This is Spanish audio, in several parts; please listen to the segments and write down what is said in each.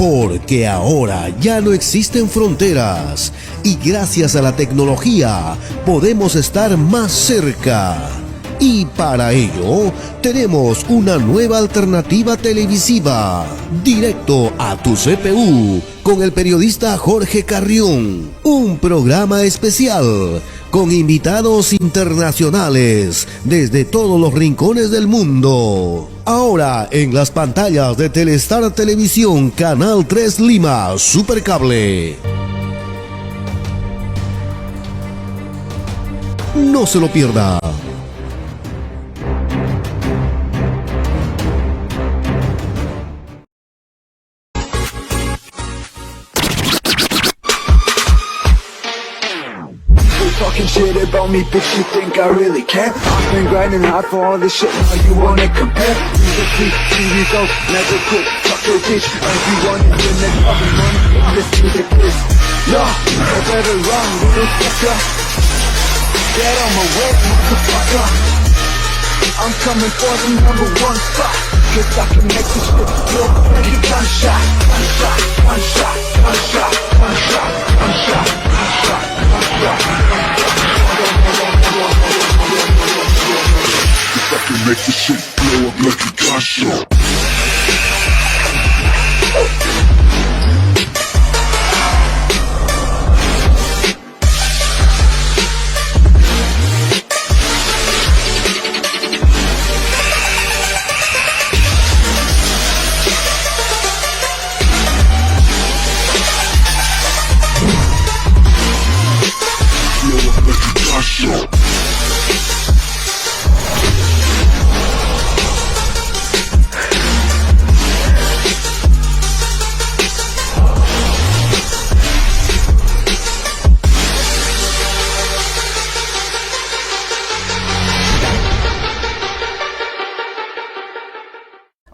Porque ahora ya no existen fronteras y gracias a la tecnología podemos estar más cerca. Y para ello tenemos una nueva alternativa televisiva, Directo a tu CPU, con el periodista Jorge Carrión. Un programa especial con invitados internacionales desde todos los rincones del mundo. Ahora en las pantallas de Telestar Televisión, Canal 3 Lima, Supercable. No se lo pierda. Talking shit about me, bitch, you think I really care? I've been grinding hard for all this shit, now you wanna compare? Musically, TV go, never quit, fuck your bitch. Everyone in the next fucking money, this music is. Yo, I better run, little fucker. Get on my way, motherfucker. I'm coming for the #1 spot, cause I can make this shit feel like a gunshot, gunshot, gunshot, gunshot, gunshot, gunshot, gunshot, gunshot. I can make this shit blow up like a gunshot.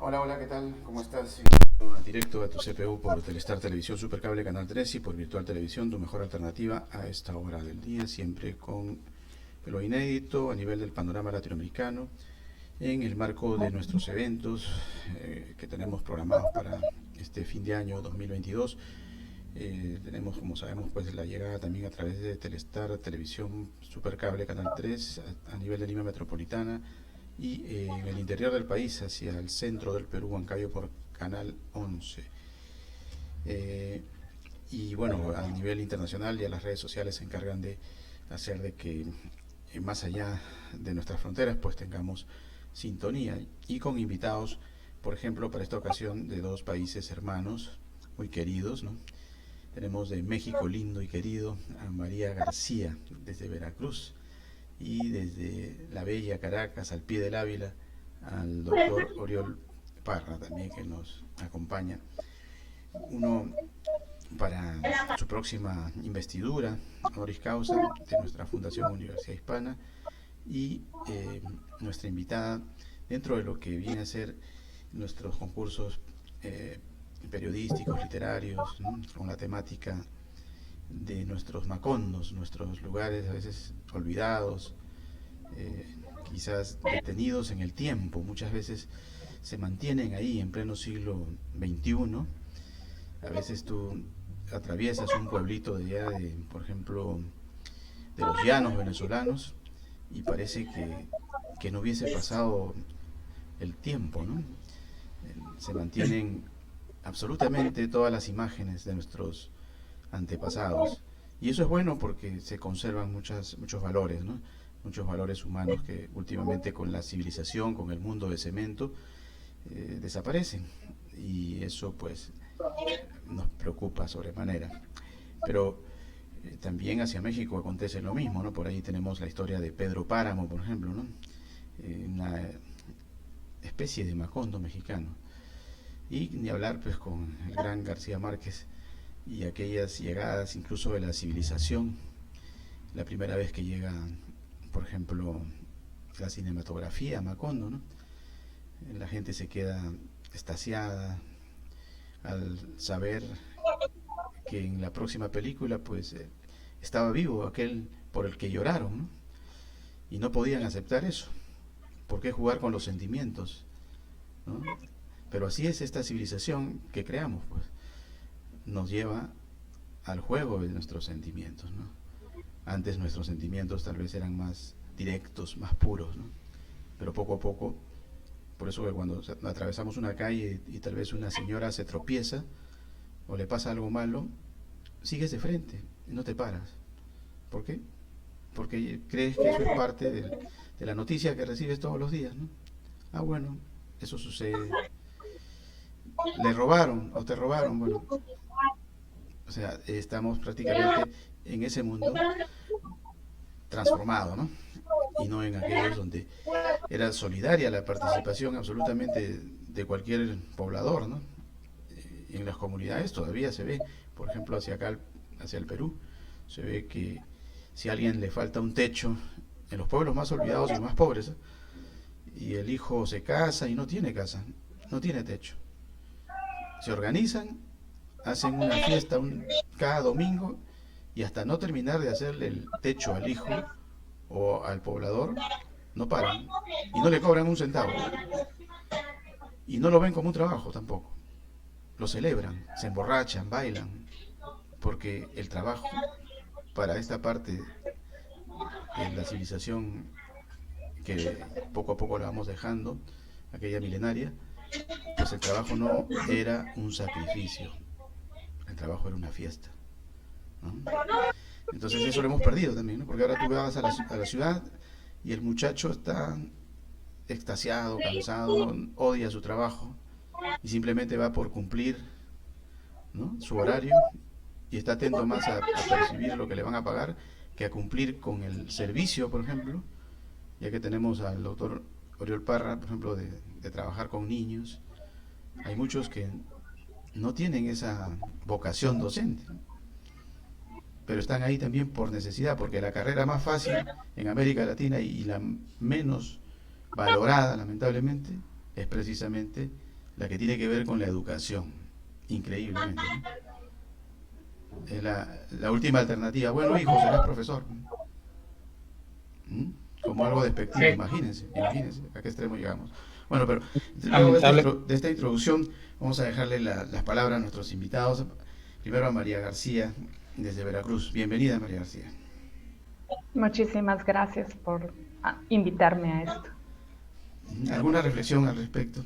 Hola, ¿qué tal? ¿Cómo estás? Directo a tu CPU por Telestar Televisión Supercable Canal 3 y por Virtual Televisión, tu mejor alternativa a esta hora del día, siempre con lo inédito a nivel del panorama latinoamericano, en el marco de nuestros eventos que tenemos programados para este fin de año 2022. Tenemos, como sabemos, pues la llegada también a través de Telestar Televisión Supercable Canal 3 a nivel de Lima Metropolitana y en el interior del país, hacia el centro del Perú, Huancayo, por Canal 11. Y bueno, a nivel internacional ya las redes sociales se encargan de hacer de que más allá de nuestras fronteras pues tengamos sintonía y con invitados, por ejemplo, para esta ocasión de dos países hermanos muy queridos, ¿no? Tenemos de México lindo y querido a María García desde Veracruz, y desde la bella Caracas, al pie del Ávila, al doctor Oriol Parra también, que nos acompaña. Uno para su próxima investidura honoris causa de nuestra Fundación Universidad Hispana, y nuestra invitada dentro de lo que viene a ser nuestros concursos periodísticos, literarios, ¿no? Con la temática de nuestros macondos, nuestros lugares a veces olvidados, quizás detenidos en el tiempo. Muchas veces se mantienen ahí en pleno siglo XXI. A veces tú atraviesas un pueblito de allá, por ejemplo, de los llanos venezolanos, y parece que no hubiese pasado el tiempo, ¿no? Se mantienen absolutamente todas las imágenes de nuestros antepasados, y eso es bueno porque se conservan muchos valores, ¿no? Muchos valores humanos que últimamente con la civilización, con el mundo de cemento, desaparecen, y eso pues nos preocupa sobremanera. Pero también hacia México acontece lo mismo, ¿no? Por ahí tenemos la historia de Pedro Páramo, por ejemplo, ¿no? Una especie de macondo mexicano. Y ni hablar pues con el gran García Márquez y aquellas llegadas incluso de la civilización, la primera vez que llega, por ejemplo, la cinematografía a Macondo, ¿no? La gente se queda extasiada al saber que en la próxima película pues estaba vivo aquel por el que lloraron, ¿no? Y no podían aceptar eso. ¿Por qué jugar con los sentimientos, ¿no? Pero así es esta civilización que creamos, pues. nos lleva al juego de nuestros sentimientos, ¿no? Antes nuestros sentimientos tal vez eran más directos, más puros, ¿no? Pero poco a poco, por eso que cuando atravesamos una calle y tal vez una señora se tropieza o le pasa algo malo, sigues de frente y no te paras. ¿Por qué? Porque crees que eso es parte de la noticia que recibes todos los días, ¿no? Ah, bueno, eso sucede. Le robaron o te robaron, bueno. O sea, estamos prácticamente en ese mundo transformado, ¿no? Y no en aquellos donde era solidaria la participación absolutamente de cualquier poblador, ¿no? En las comunidades todavía se ve, por ejemplo, hacia acá, hacia el Perú, se ve que si a alguien le falta un techo, en los pueblos más olvidados y más pobres, ¿eh? Y el hijo se casa y no tiene casa, no tiene techo, se organizan, hacen una fiesta cada domingo y hasta no terminar de hacerle el techo al hijo o al poblador, no paran y no le cobran un centavo y no lo ven como un trabajo tampoco, lo celebran, se emborrachan, bailan, porque el trabajo para esta parte de la civilización que poco a poco la vamos dejando, aquella milenaria, pues el trabajo no era un sacrificio, el trabajo era una fiesta, ¿no? Entonces eso lo hemos perdido también, ¿no? Porque ahora tú vas a la ciudad y el muchacho está extasiado, cansado, odia su trabajo y simplemente va por cumplir, ¿no?, su horario, y está atento más a percibir lo que le van a pagar que a cumplir con el servicio, por ejemplo, ya que tenemos al doctor Oriol Parra, por ejemplo, de trabajar con niños. Hay muchos que no tienen esa vocación docente, pero están ahí también por necesidad, porque la carrera más fácil en América Latina y la menos valorada, lamentablemente, es precisamente la que tiene que ver con la educación, increíblemente, ¿no? Es la última alternativa. Bueno, hijo, serás profesor. ¿Mm? Como algo despectivo, sí. Imagínense a qué extremo llegamos. Bueno, pero luego de esta introducción vamos a dejarle las palabras a nuestros invitados. Primero a María García, desde Veracruz. Bienvenida, María García. Muchísimas gracias por invitarme a esto. ¿Alguna reflexión al respecto?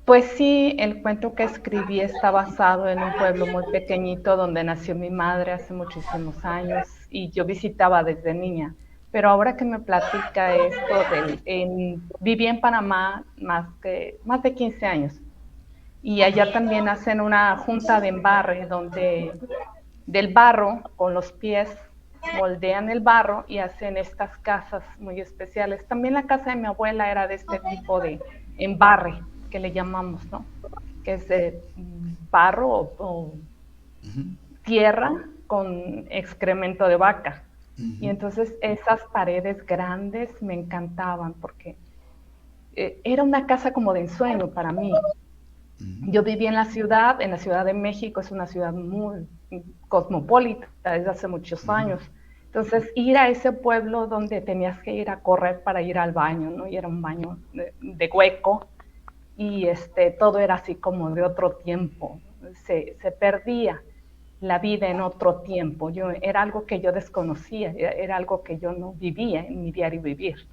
Pues sí, el cuento que escribí está basado en un pueblo muy pequeñito donde nació mi madre hace muchísimos años y yo visitaba desde niña. Pero ahora que me platica esto, viví en Panamá más de 15 años y allá también hacen una junta de embarre donde del barro, con los pies, moldean el barro y hacen estas casas muy especiales. También la casa de mi abuela era de este tipo de embarre, que le llamamos, ¿no? Que es de barro o tierra con excremento de vaca. Y entonces esas paredes grandes me encantaban porque era una casa como de ensueño para mí. Yo viví en la Ciudad de México, es una ciudad muy cosmopolita desde hace muchos años. Entonces ir a ese pueblo donde tenías que ir a correr para ir al baño, ¿no? Y era un baño de hueco, y todo era así como de otro tiempo, se perdía la vida en otro tiempo. Era algo que yo desconocía, era algo que yo no vivía en mi diario vivir.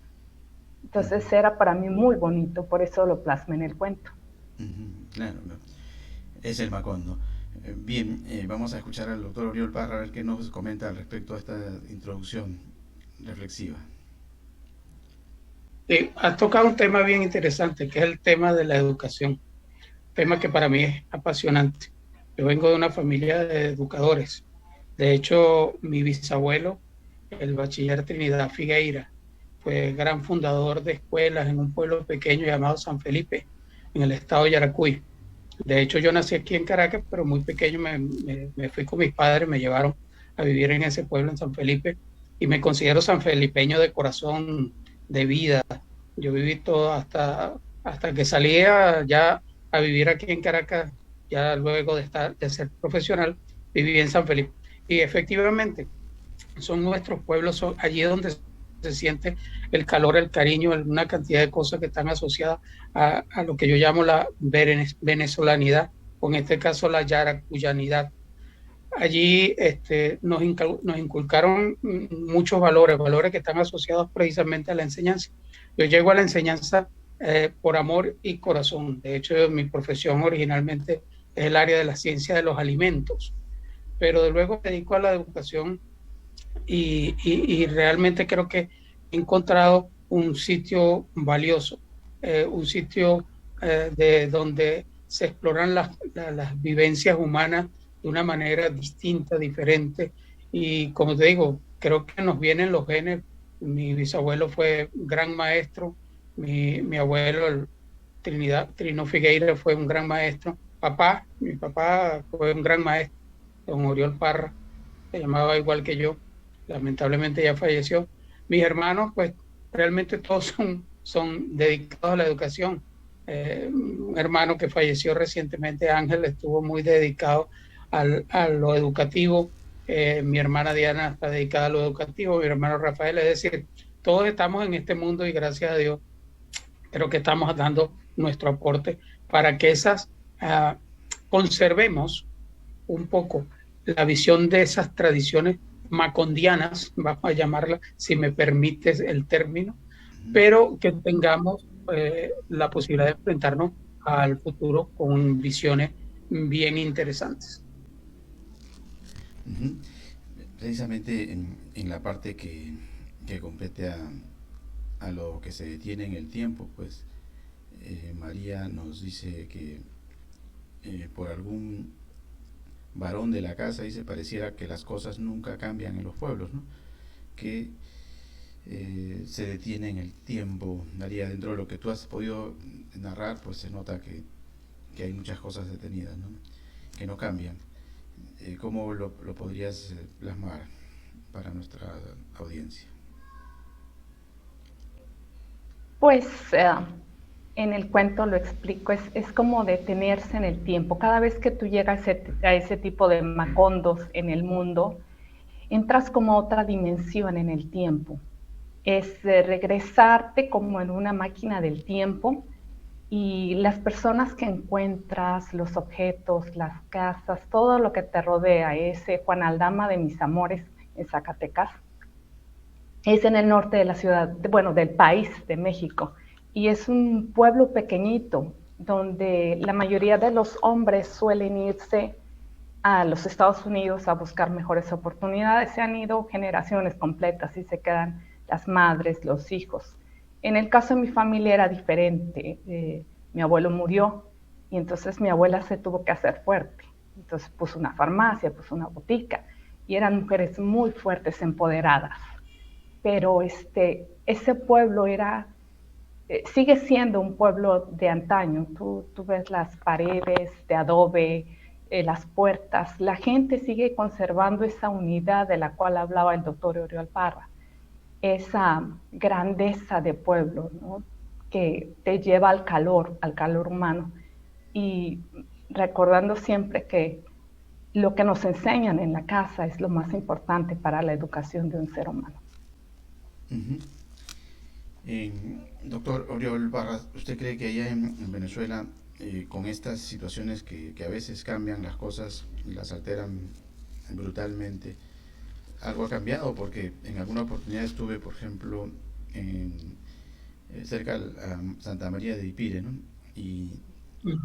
Entonces era para mí muy bonito, por eso lo plasmé en el cuento. Claro, es el Macondo. Bien, vamos a escuchar al doctor Oriol Parra a ver qué nos comenta al respecto a esta introducción reflexiva. Has tocado un tema bien interesante, que es el tema de la educación, tema que para mí es apasionante. Yo vengo de una familia de educadores. De hecho, mi bisabuelo, el bachiller Trinidad Figueira, fue gran fundador de escuelas en un pueblo pequeño llamado San Felipe, en el estado de Yaracuy. De hecho, yo nací aquí en Caracas, pero muy pequeño me fui con mis padres, me llevaron a vivir en ese pueblo, en San Felipe, y me considero sanfelipeño de corazón, de vida. Yo viví todo hasta que salía ya a vivir aquí en Caracas, ya luego de ser profesional, viví en San Felipe. Y efectivamente, son nuestros pueblos, son allí donde se siente el calor, el cariño, una cantidad de cosas que están asociadas a lo que yo llamo la venezolanidad o en este caso la yaracuyanidad. Allí nos inculcaron muchos valores que están asociados precisamente a la enseñanza. Yo llego a la enseñanza por amor y corazón. De hecho, mi profesión originalmente es el área de la ciencia de los alimentos, pero de luego me dedico a la educación y realmente creo que he encontrado un sitio valioso, un sitio de donde se exploran las vivencias humanas de una manera distinta, diferente. Y como te digo, creo que nos vienen los genes. Mi bisabuelo fue gran maestro, mi abuelo, el Trino Figueira, fue un gran maestro. Mi papá fue un gran maestro, don Oriol Parra, se llamaba igual que yo, lamentablemente ya falleció. Mis hermanos, pues realmente todos son dedicados a la educación. Un hermano que falleció recientemente, Ángel, estuvo muy dedicado a lo educativo. Mi hermana Diana está dedicada a lo educativo, mi hermano Rafael, es decir, todos estamos en este mundo y gracias a Dios creo que estamos dando nuestro aporte para que conservemos un poco la visión de esas tradiciones macondianas, vamos a llamarla, si me permites el término, pero que tengamos la posibilidad de enfrentarnos al futuro con visiones bien interesantes. Precisamente en la parte que compete a lo que se detiene en el tiempo, pues María nos dice que por algún varón de la casa, dice, pareciera que las cosas nunca cambian en los pueblos, ¿no? Que se detiene en el tiempo. María, dentro de lo que tú has podido narrar, pues se nota que hay muchas cosas detenidas, ¿no? Que no cambian. ¿Cómo lo podrías plasmar para nuestra audiencia? Pues en el cuento lo explico, es como detenerse en el tiempo. Cada vez que tú llegas a ese tipo de macondos en el mundo, entras como a otra dimensión en el tiempo. Es regresarte como en una máquina del tiempo y las personas que encuentras, los objetos, las casas, todo lo que te rodea, ese Juan Aldama de mis amores en Zacatecas, es en el norte de la ciudad, del país de México, y es un pueblo pequeñito donde la mayoría de los hombres suelen irse a los Estados Unidos a buscar mejores oportunidades. Se han ido generaciones completas y se quedan las madres, los hijos. En el caso de mi familia era diferente. Mi abuelo murió y entonces mi abuela se tuvo que hacer fuerte. Entonces puso una farmacia, puso una botica y eran mujeres muy fuertes, empoderadas. Pero ese pueblo sigue siendo un pueblo de antaño. Tú ves las paredes de adobe, las puertas. La gente sigue conservando esa unidad de la cual hablaba el doctor Oriol Parra. Esa grandeza de pueblo, ¿no? Que te lleva al calor humano. Y recordando siempre que lo que nos enseñan en la casa es lo más importante para la educación de un ser humano. Doctor Oriol Parra, ¿usted cree que allá en Venezuela, con estas situaciones que a veces cambian las cosas y las alteran brutalmente, algo ha cambiado? Porque en alguna oportunidad estuve, por ejemplo, cerca a Santa María de Ipire, ¿no? Y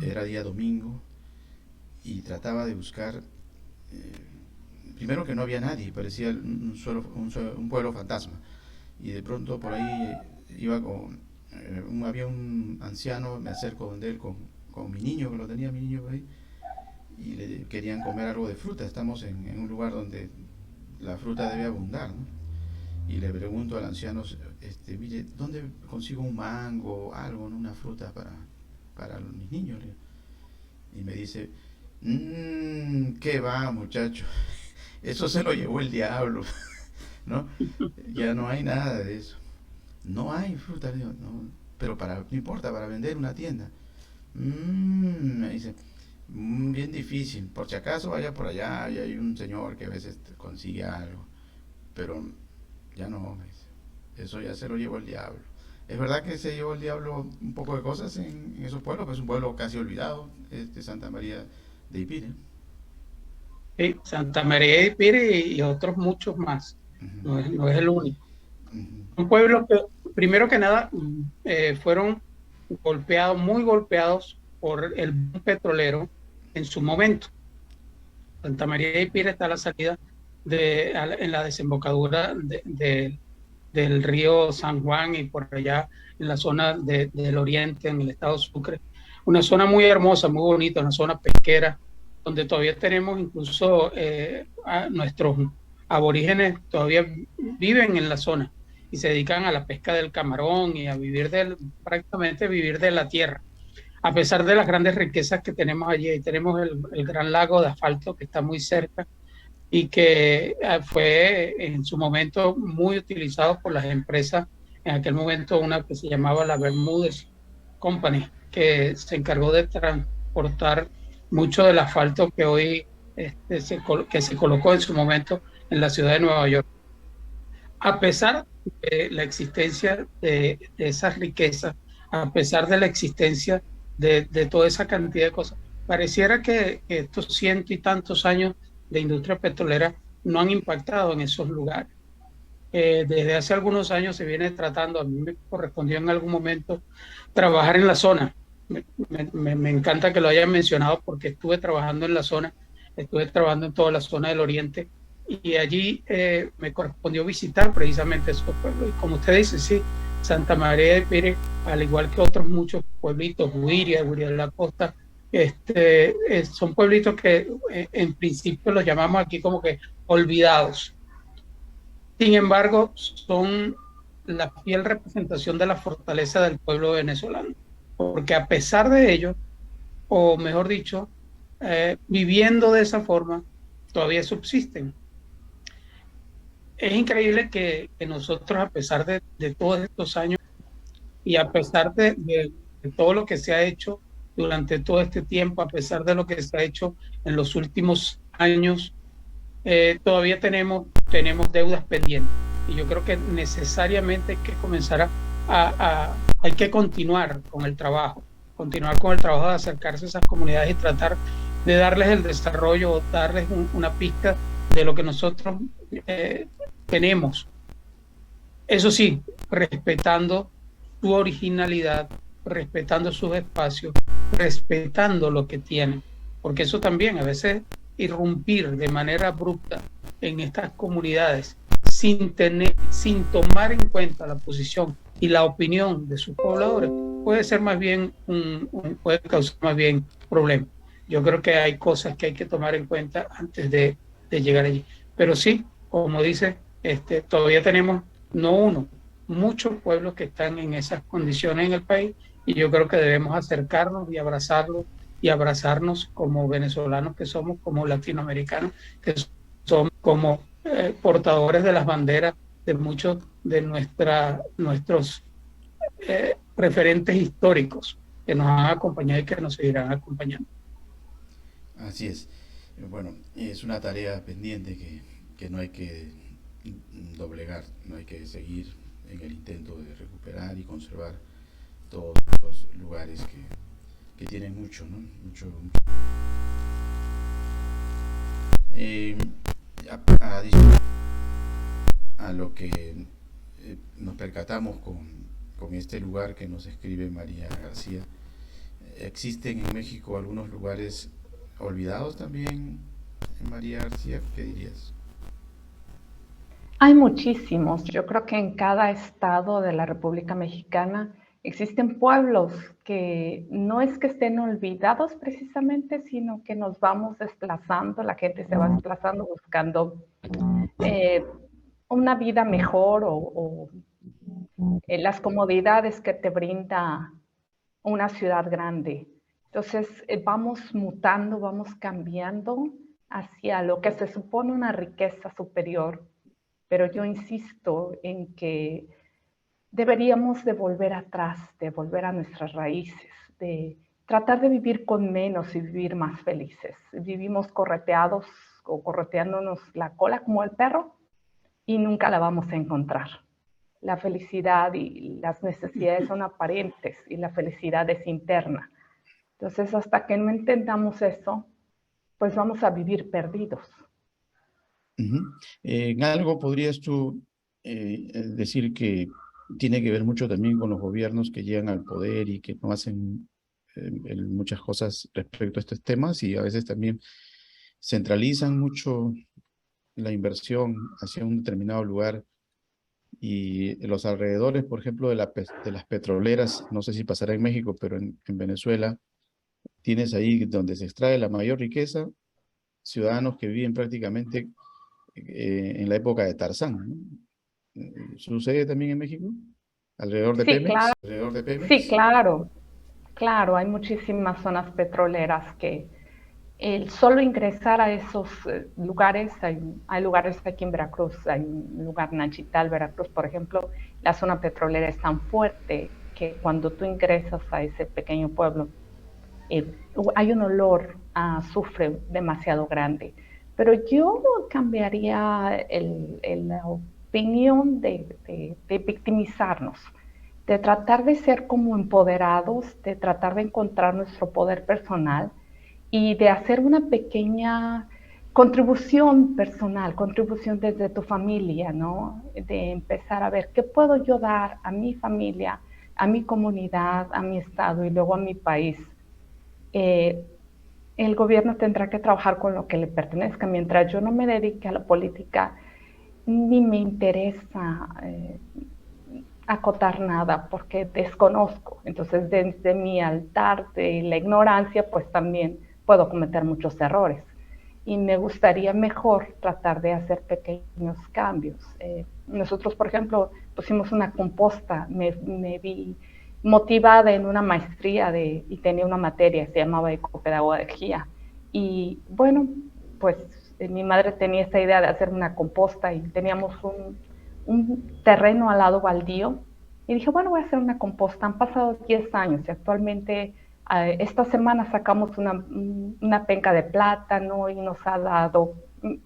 era día domingo y trataba de buscar, primero que no había nadie, parecía un pueblo fantasma, y de pronto por ahí iba había un anciano, me acerco donde él con mi niño, que lo tenía mi niño por ahí, y le querían comer algo de fruta. Estamos en un lugar donde la fruta debe abundar, ¿no? Y le pregunto al anciano, mire, ¿dónde consigo un mango, algo, ¿no? Una fruta para mis niños? Y me dice, ¿qué va, muchacho? Eso se lo llevó el diablo, ¿no? Ya no hay nada de eso. No hay fruta, no, pero no importa, para vender una tienda. Me dice, bien difícil, por si acaso vaya por allá y hay un señor que a veces consigue algo, pero ya no, eso ya se lo llevó el diablo. Es verdad que se llevó el diablo un poco de cosas en esos pueblos, pues es un pueblo casi olvidado, Santa María de Ipire. Sí, Santa María de Ipire y otros muchos más. No es el único. Un pueblo que, primero que nada, fueron golpeados, muy golpeados por el boom petrolero en su momento. Santa María de Ipire está a la salida en la desembocadura del río San Juan y por allá en la zona del oriente, en el estado Sucre. Una zona muy hermosa, muy bonita, una zona pesquera, donde todavía tenemos incluso a nuestros aborígenes todavía viven en la zona y se dedican a la pesca del camarón y a vivir prácticamente vivir de la tierra. A pesar de las grandes riquezas que tenemos allí, tenemos el gran lago de asfalto que está muy cerca y que fue en su momento muy utilizado por las empresas, en aquel momento una que se llamaba la Bermúdez Company, que se encargó de transportar mucho del asfalto que hoy que se colocó en su momento en la ciudad de Nueva York. A pesar de la existencia de esas riquezas, a pesar de la existencia de toda esa cantidad de cosas, pareciera que estos cientos y tantos años de industria petrolera no han impactado en esos lugares. Desde hace algunos años se viene tratando, a mí me correspondió en algún momento trabajar en la zona. Me encanta que lo hayan mencionado porque estuve trabajando en la zona, estuve trabajando en toda la zona del oriente y allí me correspondió visitar precisamente esos pueblos. Y como usted dice, sí, Santa María de Ipire, al igual que otros muchos pueblitos, Guiria de la Costa, son pueblitos que en principio los llamamos aquí como que olvidados. Sin embargo, son la fiel representación de la fortaleza del pueblo venezolano, porque a pesar de ello, o mejor dicho, viviendo de esa forma, todavía subsisten. Es increíble que nosotros, a pesar de todos estos años y a pesar de todo lo que se ha hecho durante todo este tiempo, a pesar de lo que se ha hecho en los últimos años, todavía tenemos deudas pendientes. Y yo creo que necesariamente hay que comenzar hay que continuar con el trabajo de acercarse a esas comunidades y tratar de darles el desarrollo, darles una pista de lo que nosotros tenemos. Eso sí, respetando su originalidad, respetando sus espacios, respetando lo que tienen, porque eso también a veces irrumpir de manera abrupta en estas comunidades sin tomar en cuenta la posición y la opinión de sus pobladores puede ser más bien puede causar más bien problemas. Yo creo que hay cosas que hay que tomar en cuenta antes de llegar allí. Pero sí, como dice, todavía tenemos muchos pueblos que están en esas condiciones en el país y yo creo que debemos acercarnos y abrazarnos como venezolanos que somos, como latinoamericanos que somos, como portadores de las banderas de muchos de nuestros referentes históricos que nos han acompañado y que nos seguirán acompañando. Así es. Bueno, es una tarea pendiente que no hay que doblegar, no hay que seguir en el intento de recuperar y conservar todos los lugares que tienen mucho, ¿no? Mucho. A lo que nos percatamos con este lugar que nos escribe María García, ¿existen en México algunos lugares olvidados también, María García? ¿Qué dirías? Hay muchísimos. Yo creo que en cada estado de la República Mexicana existen pueblos que no es que estén olvidados precisamente, sino que nos vamos desplazando, la gente se va desplazando buscando una vida mejor o las comodidades que te brinda una ciudad grande. Entonces vamos mutando, vamos cambiando hacia lo que se supone una riqueza superior. Pero yo insisto en que deberíamos de volver atrás, de volver a nuestras raíces, de tratar de vivir con menos y vivir más felices. Vivimos correteados o correteándonos la cola como el perro y nunca la vamos a encontrar. La felicidad y las necesidades son aparentes y la felicidad es interna. Entonces, hasta que no entendamos eso, pues vamos a vivir perdidos. En algo podrías tú decir que tiene que ver mucho también con los gobiernos que llegan al poder y que no hacen muchas cosas respecto a estos temas, y a veces también centralizan mucho la inversión hacia un determinado lugar, y los alrededores, por ejemplo, de las petroleras, no sé si pasará en México, pero en Venezuela, tienes ahí donde se extrae la mayor riqueza, ciudadanos que viven prácticamente en la época de Tarzán, ¿no? ¿Sucede también en México? ¿Alrededor de Sí, Pemex? claro, ¿Alrededor de sí, Pemex? claro, claro, hay muchísimas zonas petroleras que el solo ingresar a esos lugares, hay lugares aquí en Veracruz, hay un lugar Nachital, Veracruz, por ejemplo, la zona petrolera es tan fuerte que cuando tú ingresas a ese pequeño pueblo, eh, hay un olor a azufre demasiado grande. Pero yo cambiaría la opinión de victimizarnos, de tratar de ser como empoderados, de tratar de encontrar nuestro poder personal y de hacer una pequeña contribución personal, contribución desde tu familia, ¿no? De empezar a ver qué puedo yo dar a mi familia, a mi comunidad, a mi estado y luego a mi país. eh, el gobierno tendrá que trabajar con lo que le pertenezca. Mientras yo no me dedique a la política, ni me interesa acotar nada porque desconozco. Entonces, desde mi altar de la ignorancia, pues también puedo cometer muchos errores. Y me gustaría mejor tratar de hacer pequeños cambios. Nosotros, por ejemplo, pusimos una composta, me vi motivada en una maestría y tenía una materia, se llamaba ecopedagogía. Y bueno, pues mi madre tenía esta idea de hacer una composta y teníamos un terreno al lado baldío. Y dije, bueno, voy a hacer una composta. Han pasado 10 años y actualmente esta semana sacamos una penca de plátano y nos ha dado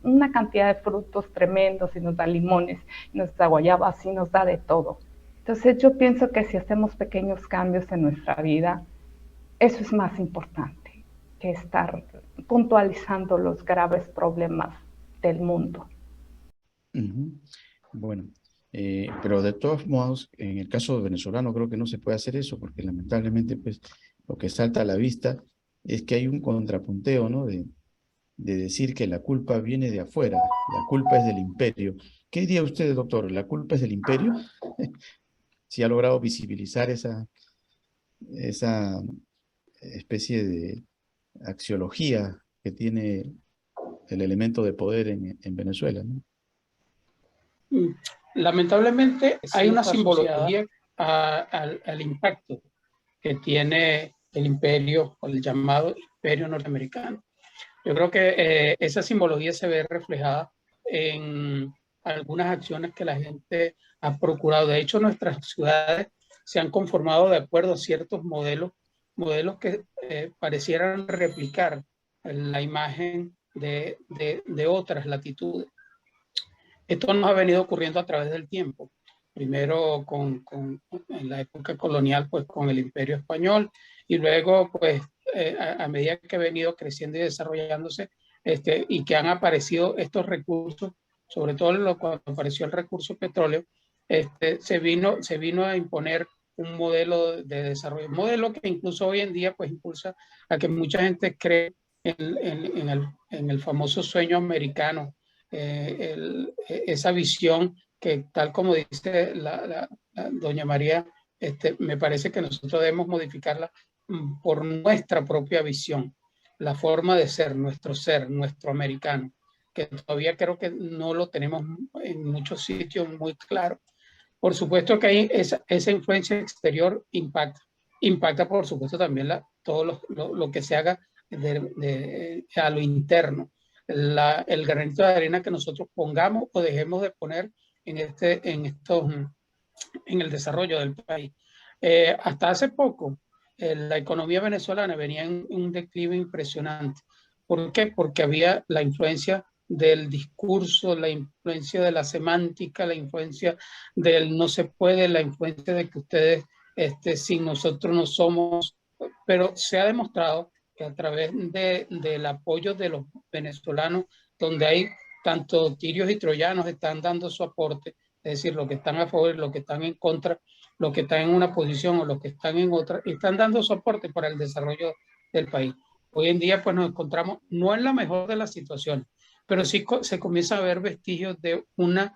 una cantidad de frutos tremendos y nos da limones, y nos da guayabas y nos da de todo. Entonces yo pienso que si hacemos pequeños cambios en nuestra vida, eso es más importante que estar puntualizando los graves problemas del mundo. Bueno, pero de todos modos, en el caso venezolano creo que no se puede hacer eso, porque lamentablemente pues lo que salta a la vista es que hay un contrapunteo, ¿no? De decir que la culpa viene de afuera, la culpa es del imperio. ¿Qué diría usted, doctor? ¿La culpa es del imperio? Si ha logrado visibilizar esa especie de axiología que tiene el elemento de poder en Venezuela, ¿no? Lamentablemente hay una simbología al impacto que tiene el imperio o el llamado imperio norteamericano. Yo creo que esa simbología se ve reflejada en algunas acciones que la gente ha procurado. De hecho, nuestras ciudades se han conformado de acuerdo a ciertos modelos que parecieran replicar la imagen de otras latitudes. Esto nos ha venido ocurriendo a través del tiempo. Primero en la época colonial, pues con el Imperio Español, y luego, pues, a medida que ha venido creciendo y desarrollándose, y que han aparecido estos recursos, sobre todo cuando apareció el recurso petróleo, se vino a imponer un modelo de desarrollo, un modelo que incluso hoy en día pues impulsa a que mucha gente cree en el famoso sueño americano, esa visión que, tal como dice la doña María, me parece que nosotros debemos modificarla por nuestra propia visión, la forma de ser, nuestro americano, que todavía creo que no lo tenemos en muchos sitios muy claro. Por supuesto que hay esa influencia exterior impacta por supuesto también todo lo que se haga a lo interno. El granito de arena que nosotros pongamos o dejemos de poner en el desarrollo del país. Hasta hace poco, la economía venezolana venía en un declive impresionante. ¿Por qué? Porque había la influencia del discurso, la influencia de la semántica, la influencia del no se puede, la influencia de que ustedes sin nosotros no somos, pero se ha demostrado que a través del apoyo de los venezolanos, donde hay tanto tirios y troyanos, están dando su aporte, es decir, los que están a favor, los que están en contra, los que están en una posición o los que están en otra, están dando su aporte para el desarrollo del país. Hoy en día pues nos encontramos no en la mejor de las situaciones, pero sí se comienza a ver vestigios de una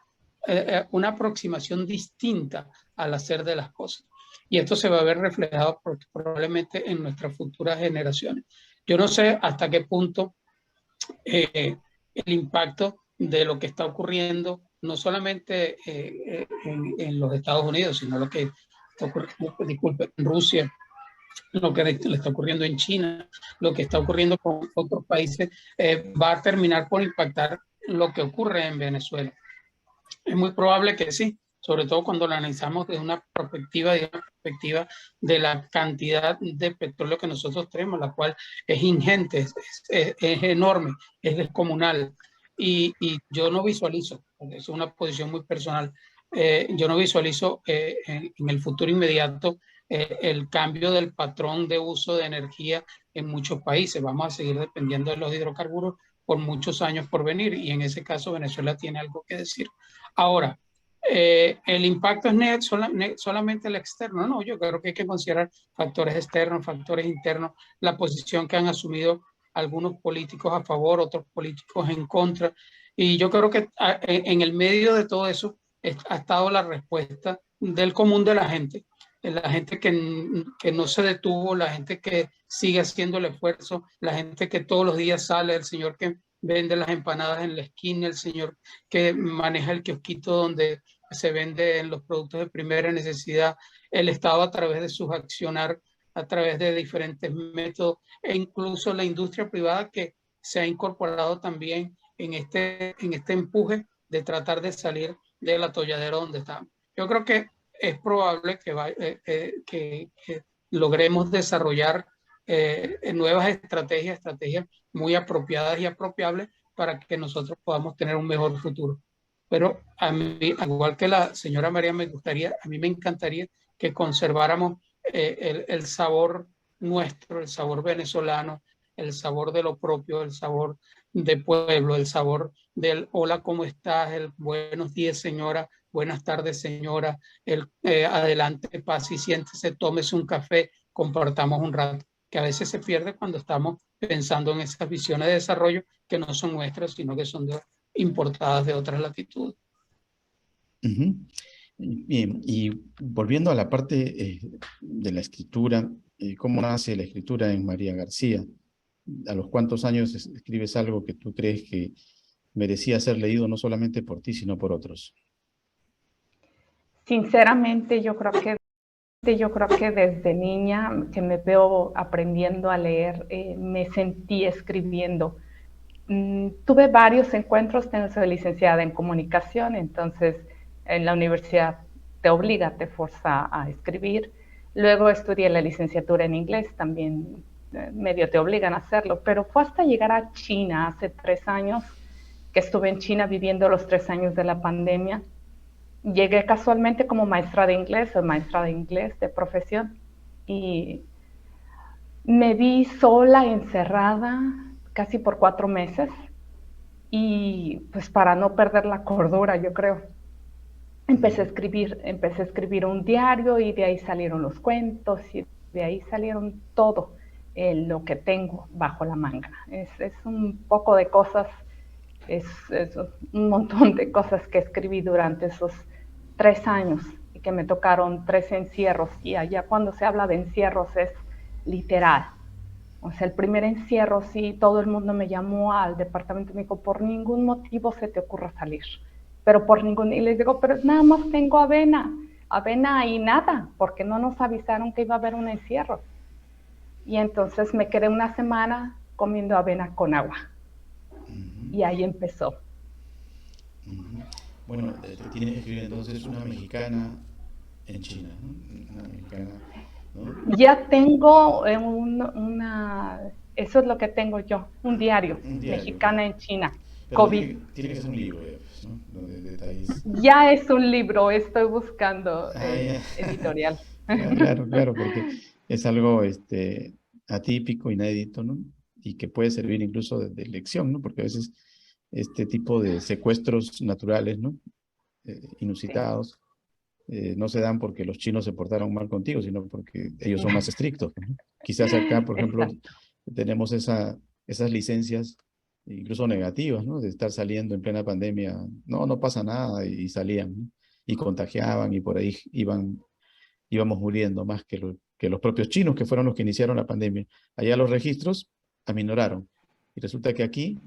aproximación distinta al hacer de las cosas. Y esto se va a ver reflejado probablemente en nuestras futuras generaciones. Yo no sé hasta qué punto el impacto de lo que está ocurriendo, no solamente en los Estados Unidos, sino lo que está ocurriendo, disculpe, en Rusia, lo que le está ocurriendo en China, lo que está ocurriendo con otros países, va a terminar por impactar lo que ocurre en Venezuela. Es muy probable que sí, sobre todo cuando lo analizamos desde una perspectiva de la cantidad de petróleo que nosotros tenemos, la cual es ingente, es enorme, es descomunal. Y yo no visualizo, es una posición muy personal, yo no visualizo en el futuro inmediato el cambio del patrón de uso de energía en muchos países. Vamos a seguir dependiendo de los hidrocarburos por muchos años por venir, y en ese caso Venezuela tiene algo que decir. Ahora, el impacto es solamente el externo. No, yo creo que hay que considerar factores externos, factores internos, la posición que han asumido algunos políticos a favor, otros políticos en contra. Y yo creo que en el medio de todo eso ha estado la respuesta del común de la gente que no se detuvo, la gente que sigue haciendo el esfuerzo, la gente que todos los días sale, el señor que vende las empanadas en la esquina, el señor que maneja el kiosquito donde se venden los productos de primera necesidad, el Estado a través de sus accionar, a través de diferentes métodos, e incluso la industria privada que se ha incorporado también en este empuje de tratar de salir del atolladero donde estamos. Yo creo que es probable que logremos desarrollar nuevas estrategias muy apropiadas y apropiables para que nosotros podamos tener un mejor futuro. Pero a mí, al igual que la señora María, a mí me encantaría que conserváramos el sabor nuestro, el sabor venezolano, el sabor de lo propio, el sabor de pueblo, el sabor del hola, ¿cómo estás? El buenos días, señora, buenas tardes, señora, el adelante, pase y siéntese, tómese un café, compartamos un rato, que a veces se pierde cuando estamos pensando en esas visiones de desarrollo que no son nuestras, sino que son importadas de otras latitudes. Bien, y volviendo a la parte de la escritura, ¿cómo nace la escritura en María García? ¿A los cuántos años escribes algo que tú crees que merecía ser leído no solamente por ti, sino por otros? Sinceramente, yo creo que desde niña que me veo aprendiendo a leer, me sentí escribiendo. Tuve varios encuentros, soy licenciada en comunicación, entonces en la universidad te forza a escribir. Luego estudié la licenciatura en inglés, también medio te obligan a hacerlo, pero fue hasta llegar a China hace 3 años, que estuve en China viviendo los 3 años de la pandemia. Llegué casualmente como maestra de inglés, soy maestra de inglés de profesión, y me vi sola, encerrada, casi por 4 meses, y pues para no perder la cordura, yo creo, empecé a escribir un diario, y de ahí salieron los cuentos, y de ahí salieron todo lo que tengo bajo la manga. Es un poco de cosas, es un montón de cosas que escribí durante esos 3 años y que me tocaron 3 encierros, y allá cuando se habla de encierros es literal. O sea, el primer encierro, sí, todo el mundo me llamó al departamento y me dijo, por ningún motivo se te ocurra salir, pero por ningún, y les digo, pero nada más tengo avena y nada, porque no nos avisaron que iba a haber un encierro. Y entonces me quedé una semana comiendo avena con agua. Y ahí empezó. Bueno, tienes que escribir entonces una mexicana en China, ¿no? Una mexicana, ¿no? Ya tengo eso es lo que tengo yo, un diario. Mexicana en China. Pero COVID. Tiene que ser un libro, ¿no? Donde detalles. Ya es un libro, estoy buscando editorial. Claro, porque es algo atípico, inédito, ¿no? Y que puede servir incluso de lección, ¿no? Porque a veces este tipo de secuestros naturales, ¿no? Inusitados, no se dan porque los chinos se portaron mal contigo, sino porque ellos son más estrictos, ¿no? Quizás acá, por ejemplo, Exacto. tenemos esas licencias, incluso negativas, ¿no? De estar saliendo en plena pandemia, no, no pasa nada, y salían, ¿no? Y contagiaban, y por ahí íbamos muriendo más que los propios chinos, que fueron los que iniciaron la pandemia. Allá los registros aminoraron, y resulta que aquí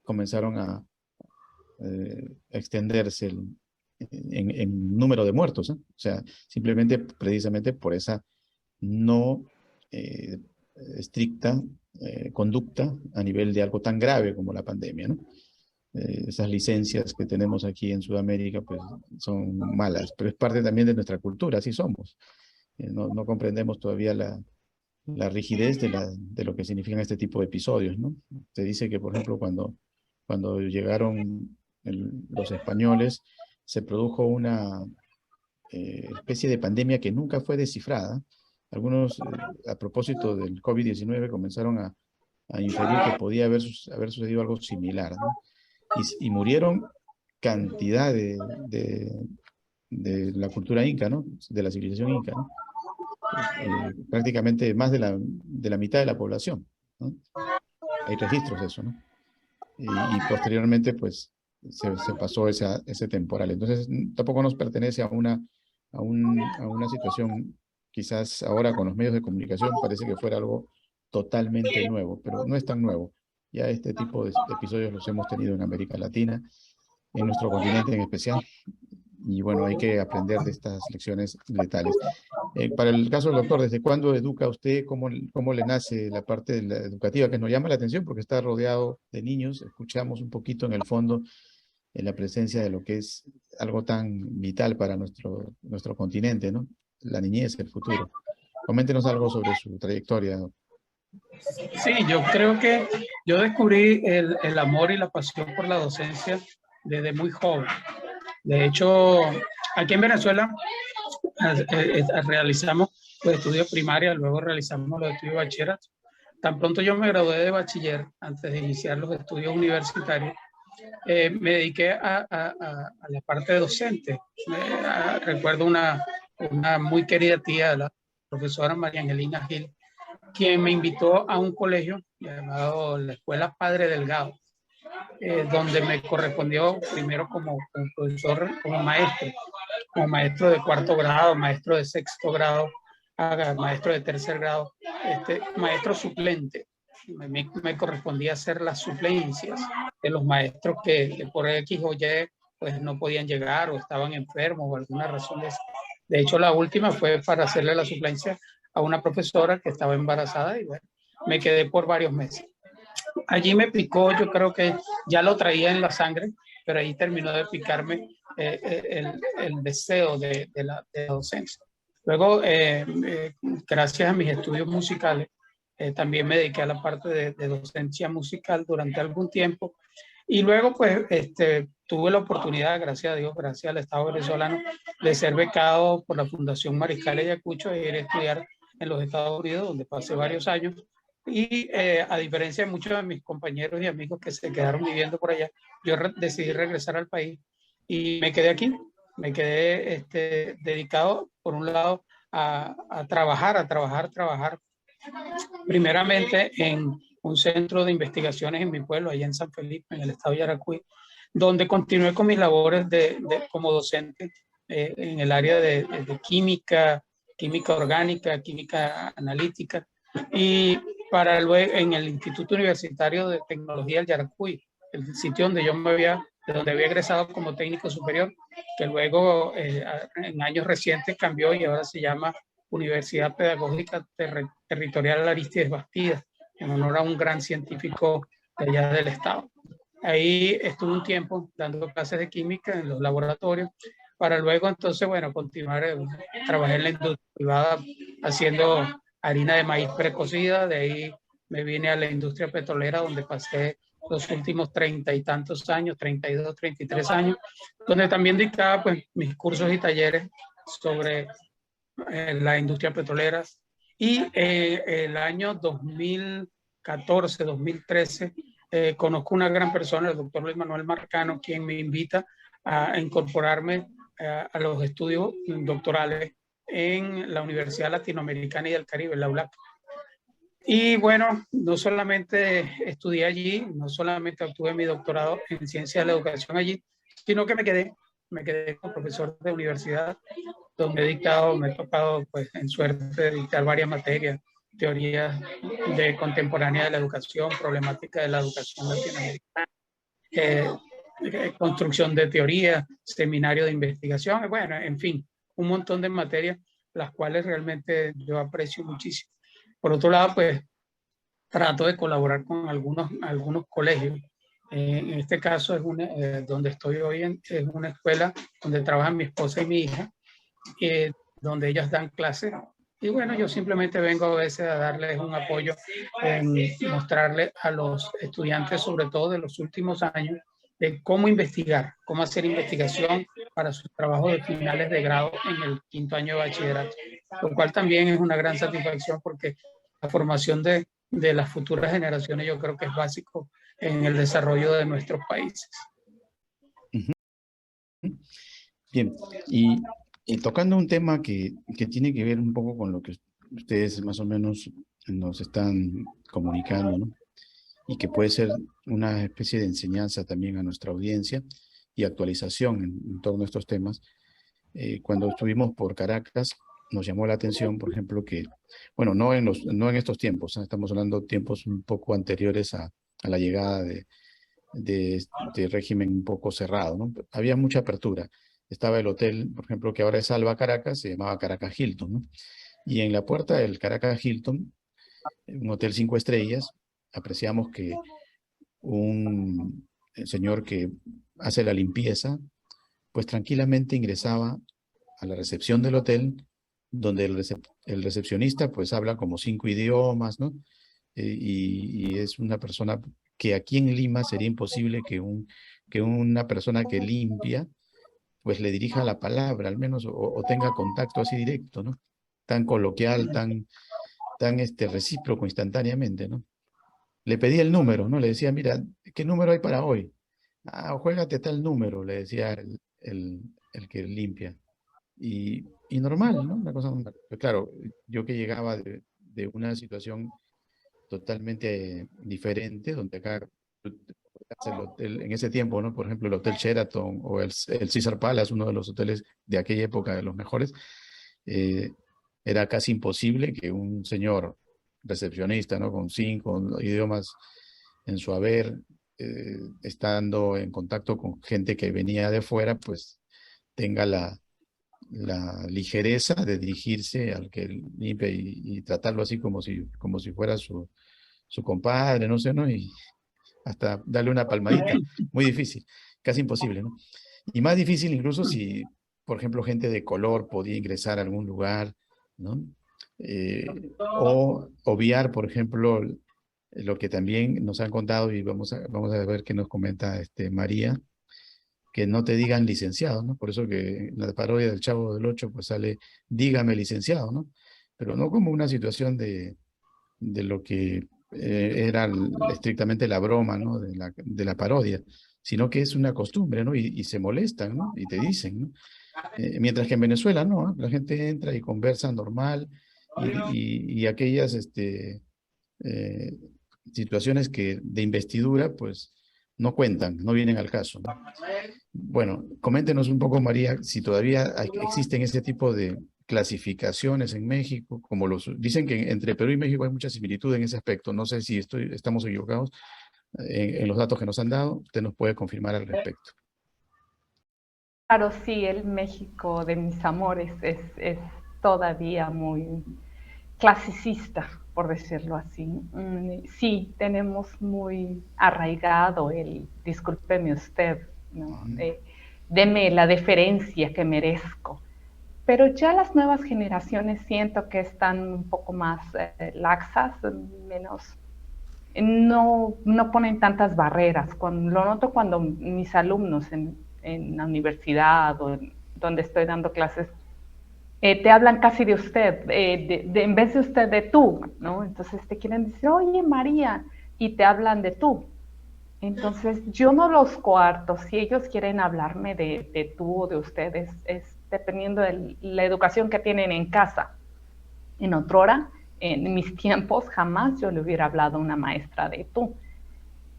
comenzaron a extenderse en número de muertos, ¿eh? O sea, simplemente, precisamente por esa no estricta conducta a nivel de algo tan grave como la pandemia, ¿no? Esas licencias que tenemos aquí en Sudamérica, pues son malas, pero es parte también de nuestra cultura, así somos. No comprendemos todavía la rigidez de lo que significan este tipo de episodios, ¿no? Se dice que, por ejemplo, cuando llegaron los españoles, se produjo una especie de pandemia que nunca fue descifrada. Algunos, a propósito del COVID-19, comenzaron a inferir que podía haber sucedido algo similar, ¿no? Y murieron cantidad de la cultura inca, ¿no? De la civilización inca, ¿no? Prácticamente más de la mitad de la población, ¿no? Hay registros de eso, ¿no? Y posteriormente, pues, se pasó ese temporal. Entonces, tampoco nos pertenece a una situación, quizás ahora con los medios de comunicación parece que fuera algo totalmente nuevo, pero no es tan nuevo. Ya este tipo de episodios los hemos tenido en América Latina, en nuestro continente en especial, y bueno, hay que aprender de estas lecciones letales. Para el caso del doctor, ¿desde cuándo educa usted? ¿Cómo le nace la parte de la educativa? Que nos llama la atención porque está rodeado de niños. Escuchamos un poquito en el fondo en la presencia de lo que es algo tan vital para nuestro continente, ¿no? La niñez, el futuro. Coméntenos algo sobre su trayectoria. Sí, yo creo que yo descubrí el amor y la pasión por la docencia desde muy joven. De hecho, aquí en Venezuela realizamos los estudios primarios, luego realizamos los estudios de bachillerato. Tan pronto yo me gradué de bachiller, antes de iniciar los estudios universitarios, me dediqué a la parte docente. Recuerdo una muy querida tía, la profesora María Angelina Gil, quien me invitó a un colegio llamado la Escuela Padre Delgado, donde me correspondió primero como profesor, como maestro de cuarto grado, maestro de sexto grado, maestro de tercer grado, maestro suplente. Me correspondía hacer las suplencias de los maestros que por X o Y pues no podían llegar o estaban enfermos o alguna razón de eso. De hecho, la última fue para hacerle la suplencia a una profesora que estaba embarazada y bueno, me quedé por varios meses. Allí me picó, yo creo que ya lo traía en la sangre, pero ahí terminó de picarme el deseo de la docencia. Luego, gracias a mis estudios musicales, también me dediqué a la parte de docencia musical durante algún tiempo. Y luego, pues, tuve la oportunidad, gracias a Dios, gracias al Estado venezolano, de ser becado por la Fundación Mariscal Ayacucho e ir a estudiar en los Estados Unidos, donde pasé varios años. Y a diferencia de muchos de mis compañeros y amigos que se quedaron viviendo por allá, yo decidí regresar al país y me quedé aquí. Me quedé dedicado, por un lado, a trabajar. Primeramente en un centro de investigaciones en mi pueblo, allá en San Felipe, en el estado de Yaracuy, donde continué con mis labores como docente en el área de química orgánica, química analítica, y para luego en el Instituto Universitario de Tecnología del Yaracuy, el sitio donde de donde había egresado como técnico superior, que luego en años recientes cambió y ahora se llama Universidad Pedagógica Territorial Arístides Bastidas, en honor a un gran científico de allá del estado. Ahí estuve un tiempo dando clases de química en los laboratorios, para luego entonces, bueno, continuar, trabajar en la industria privada haciendo harina de maíz precocida. De ahí me vine a la industria petrolera, donde pasé los últimos 30 y tantos años, 32, 33 años, donde también dictaba pues mis cursos y talleres sobre la industria petrolera Y el año 2014, 2013, conozco una gran persona, el doctor Luis Manuel Marcano, quien me invita a incorporarme a los estudios doctorales en la Universidad Latinoamericana y del Caribe, la ULAC. Y bueno, no solamente estudié allí, no solamente obtuve mi doctorado en ciencia de la educación allí, sino que me quedé como profesor de universidad, donde me he tocado pues en suerte de dictar varias materias, teorías de contemporánea de la educación, problemática de la educación latinoamericana, eh, construcción de teoría, seminario de investigación, bueno, en fin, un montón de materias, las cuales realmente yo aprecio muchísimo. Por otro lado, pues trato de colaborar con algunos colegios. En este caso, donde estoy hoy, es una escuela donde trabajan mi esposa y mi hija, donde ellas dan clases. Y bueno, yo simplemente vengo a veces a darles un apoyo, en mostrarles a los estudiantes, sobre todo de los últimos años, de cómo investigar, cómo hacer investigación para sus trabajos de finales de grado en el 5º año de bachillerato, lo cual también es una gran satisfacción porque la formación de las futuras generaciones yo creo que es básico en el desarrollo de nuestros países. Bien, y tocando un tema que tiene que ver un poco con lo que ustedes más o menos nos están comunicando, ¿no? Y que puede ser una especie de enseñanza también a nuestra audiencia y actualización en torno a estos temas. Cuando estuvimos por Caracas, nos llamó la atención, por ejemplo, que, bueno, no en estos tiempos, estamos hablando de tiempos un poco anteriores a la llegada de este régimen un poco cerrado, ¿no? Había mucha apertura. Estaba el hotel, por ejemplo, que ahora es Alba Caracas, se llamaba Caracas Hilton, ¿no? Y en la puerta del Caracas Hilton, un hotel 5 estrellas, apreciamos que un señor que hace la limpieza, pues tranquilamente ingresaba a la recepción del hotel, donde el recepcionista pues habla como 5 idiomas, ¿no? Y es una persona que aquí en Lima sería imposible que una persona que limpia pues le dirija la palabra, al menos, o tenga contacto así directo, ¿no? Tan coloquial, tan recíproco instantáneamente, ¿no? Le pedía el número, ¿no? Le decía, mira, ¿qué número hay para hoy? Ah, juégate tal número, le decía el que limpia. Y normal, ¿no? Una cosa normal. Pero claro, yo que llegaba de una situación totalmente diferente, donde acá el hotel, en ese tiempo, ¿no? Por ejemplo, el Hotel Sheraton o el Caesar Palace, uno de los hoteles de aquella época de los mejores, eh, era casi imposible que un señor recepcionista, ¿no? Con 5 idiomas en su haber, estando en contacto con gente que venía de fuera, pues tenga la ligereza de dirigirse al que limpia y tratarlo así como si fuera su compadre, no sé, ¿no? Y hasta darle una palmadita. Muy difícil, casi imposible, ¿no? Y más difícil incluso si, por ejemplo, gente de color podía ingresar a algún lugar, ¿no? O obviar, por ejemplo, lo que también nos han contado y vamos a ver qué nos comenta María, que no te digan licenciado, ¿no? Por eso que en la parodia del Chavo del Ocho pues sale, dígame licenciado, ¿no? Pero no como una situación de lo que era estrictamente la broma, ¿no? De la parodia, sino que es una costumbre, ¿no? Y se molestan, ¿no? Y te dicen, ¿no? Mientras que en Venezuela, ¿no? La gente entra y conversa normal y aquellas eh, situaciones que de investidura, pues no cuentan, no vienen al caso, ¿no? Bueno, coméntenos un poco, María, si todavía existen ese tipo de clasificaciones en México, como dicen que entre Perú y México hay mucha similitud en ese aspecto. No sé si estamos equivocados en los datos que nos han dado. Usted nos puede confirmar al respecto. Claro, sí, el México de mis amores es todavía muy clasicista, por decirlo así. Sí, tenemos muy arraigado el discúlpeme usted, ¿no? Deme la deferencia que merezco. Pero ya las nuevas generaciones siento que están un poco más laxas, menos, no ponen tantas barreras. Lo noto cuando mis alumnos en la universidad o donde estoy dando clases te hablan casi de usted, en vez de usted de tú, ¿no? Entonces te quieren decir, oye María, y te hablan de tú. Entonces yo no los coarto, si ellos quieren hablarme de tú o de ustedes, es dependiendo de la educación que tienen en casa. En otrora, en mis tiempos, jamás yo le hubiera hablado a una maestra de tú.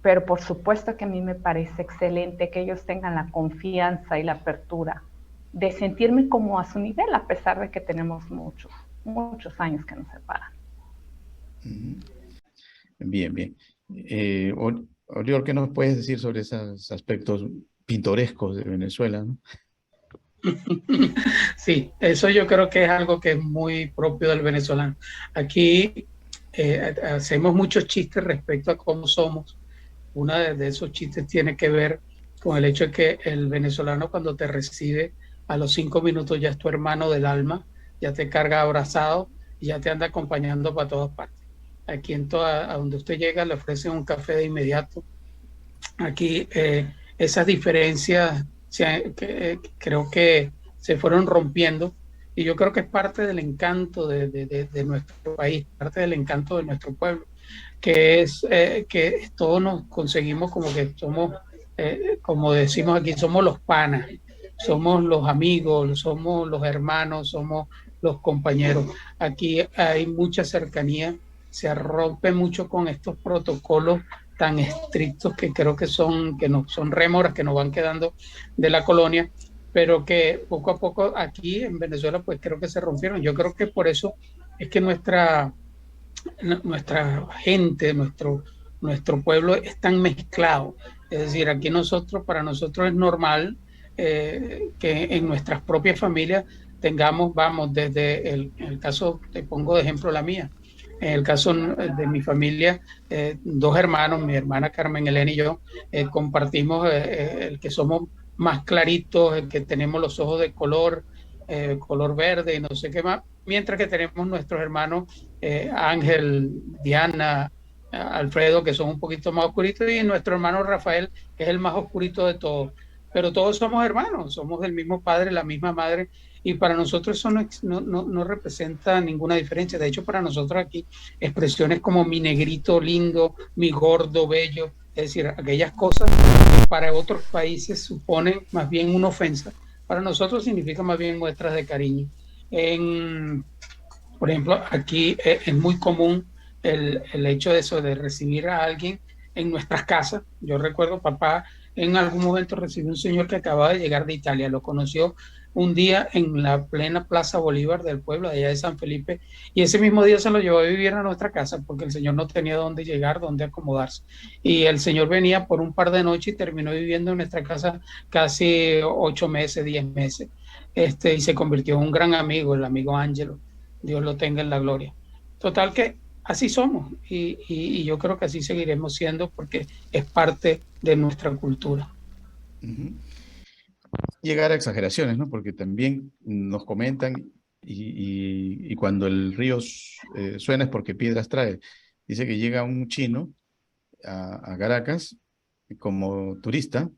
Pero por supuesto que a mí me parece excelente que ellos tengan la confianza y la apertura de sentirme como a su nivel, a pesar de que tenemos muchos años que nos separan. Bien, bien. Oriol, ¿qué nos puedes decir sobre esos aspectos pintorescos de Venezuela, ¿no? Sí, eso yo creo que es algo que es muy propio del venezolano. Aquí hacemos muchos chistes respecto a cómo somos. Uno de esos chistes tiene que ver con el hecho de que el venezolano cuando te recibe a los 5 minutos ya es tu hermano del alma, ya te carga abrazado y ya te anda acompañando para todas partes. Aquí a donde usted llega le ofrecen un café de inmediato. Aquí esas diferencias creo que se fueron rompiendo y yo creo que es parte del encanto de nuestro país, parte del encanto de nuestro pueblo, que es que todos nos conseguimos como que somos, como decimos aquí, somos los panas, somos los amigos, somos los hermanos, somos los compañeros. Aquí hay mucha cercanía, se rompe mucho con estos protocolos tan estrictos que creo que no, son rémoras que nos van quedando de la colonia, pero que poco a poco aquí en Venezuela pues creo que se rompieron. Yo creo que por eso es que nuestra gente, nuestro pueblo es tan mezclado. Es decir, aquí para nosotros es normal que en nuestras propias familias tengamos, vamos, desde el caso, te pongo de ejemplo la mía, en el caso de mi familia, dos hermanos, mi hermana Carmen Elena y yo, compartimos el que somos más claritos, el que tenemos los ojos de color verde y no sé qué más, mientras que tenemos nuestros hermanos Ángel, Diana, Alfredo, que son un poquito más oscuritos, y nuestro hermano Rafael, que es el más oscurito de todos. Pero todos somos hermanos, somos del mismo padre, la misma madre, y para nosotros eso no representa ninguna diferencia. De hecho, para nosotros aquí, expresiones como mi negrito lindo, mi gordo bello, es decir, aquellas cosas que para otros países suponen más bien una ofensa, para nosotros significa más bien muestras de cariño. Por ejemplo, aquí es muy común el hecho de eso, de recibir a alguien en nuestras casas. Yo recuerdo, papá en algún momento recibió un señor que acababa de llegar de Italia, lo conoció un día en la plena Plaza Bolívar del pueblo, de allá de San Felipe, y ese mismo día se lo llevó a vivir a nuestra casa porque el señor no tenía dónde llegar, dónde acomodarse. Y el señor venía por un par de noches y terminó viviendo en nuestra casa casi 8 meses, 10 meses. Y se convirtió en un gran amigo, el amigo Ángelo. Dios lo tenga en la gloria. Total que así somos y yo creo que así seguiremos siendo porque es parte de nuestra cultura. Llegar a exageraciones, ¿no? Porque también nos comentan y cuando el río suena es porque piedras trae. Dice que llega un chino a Caracas como turista,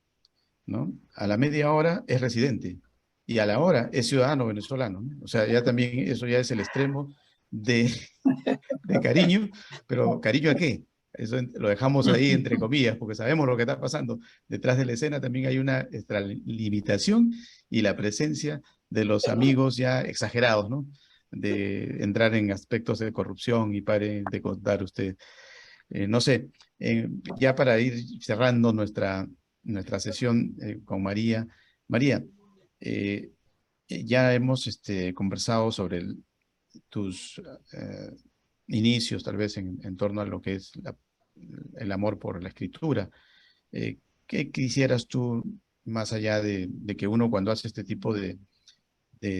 ¿no? A la media hora es residente y a la hora es ciudadano venezolano, ¿no? O sea, ya también eso ya es el extremo de, de cariño, pero ¿cariño a qué? Eso lo dejamos ahí entre comillas, porque sabemos lo que está pasando. Detrás de la escena también hay una extralimitación y la presencia de los amigos ya exagerados, ¿no? De entrar en aspectos de corrupción y pare de contar usted. No sé, ya para ir cerrando nuestra sesión con María. María, ya hemos conversado sobre tus inicios, tal vez en torno a lo que es el amor por la escritura. ¿Qué quisieras tú, más allá de que uno cuando hace este tipo de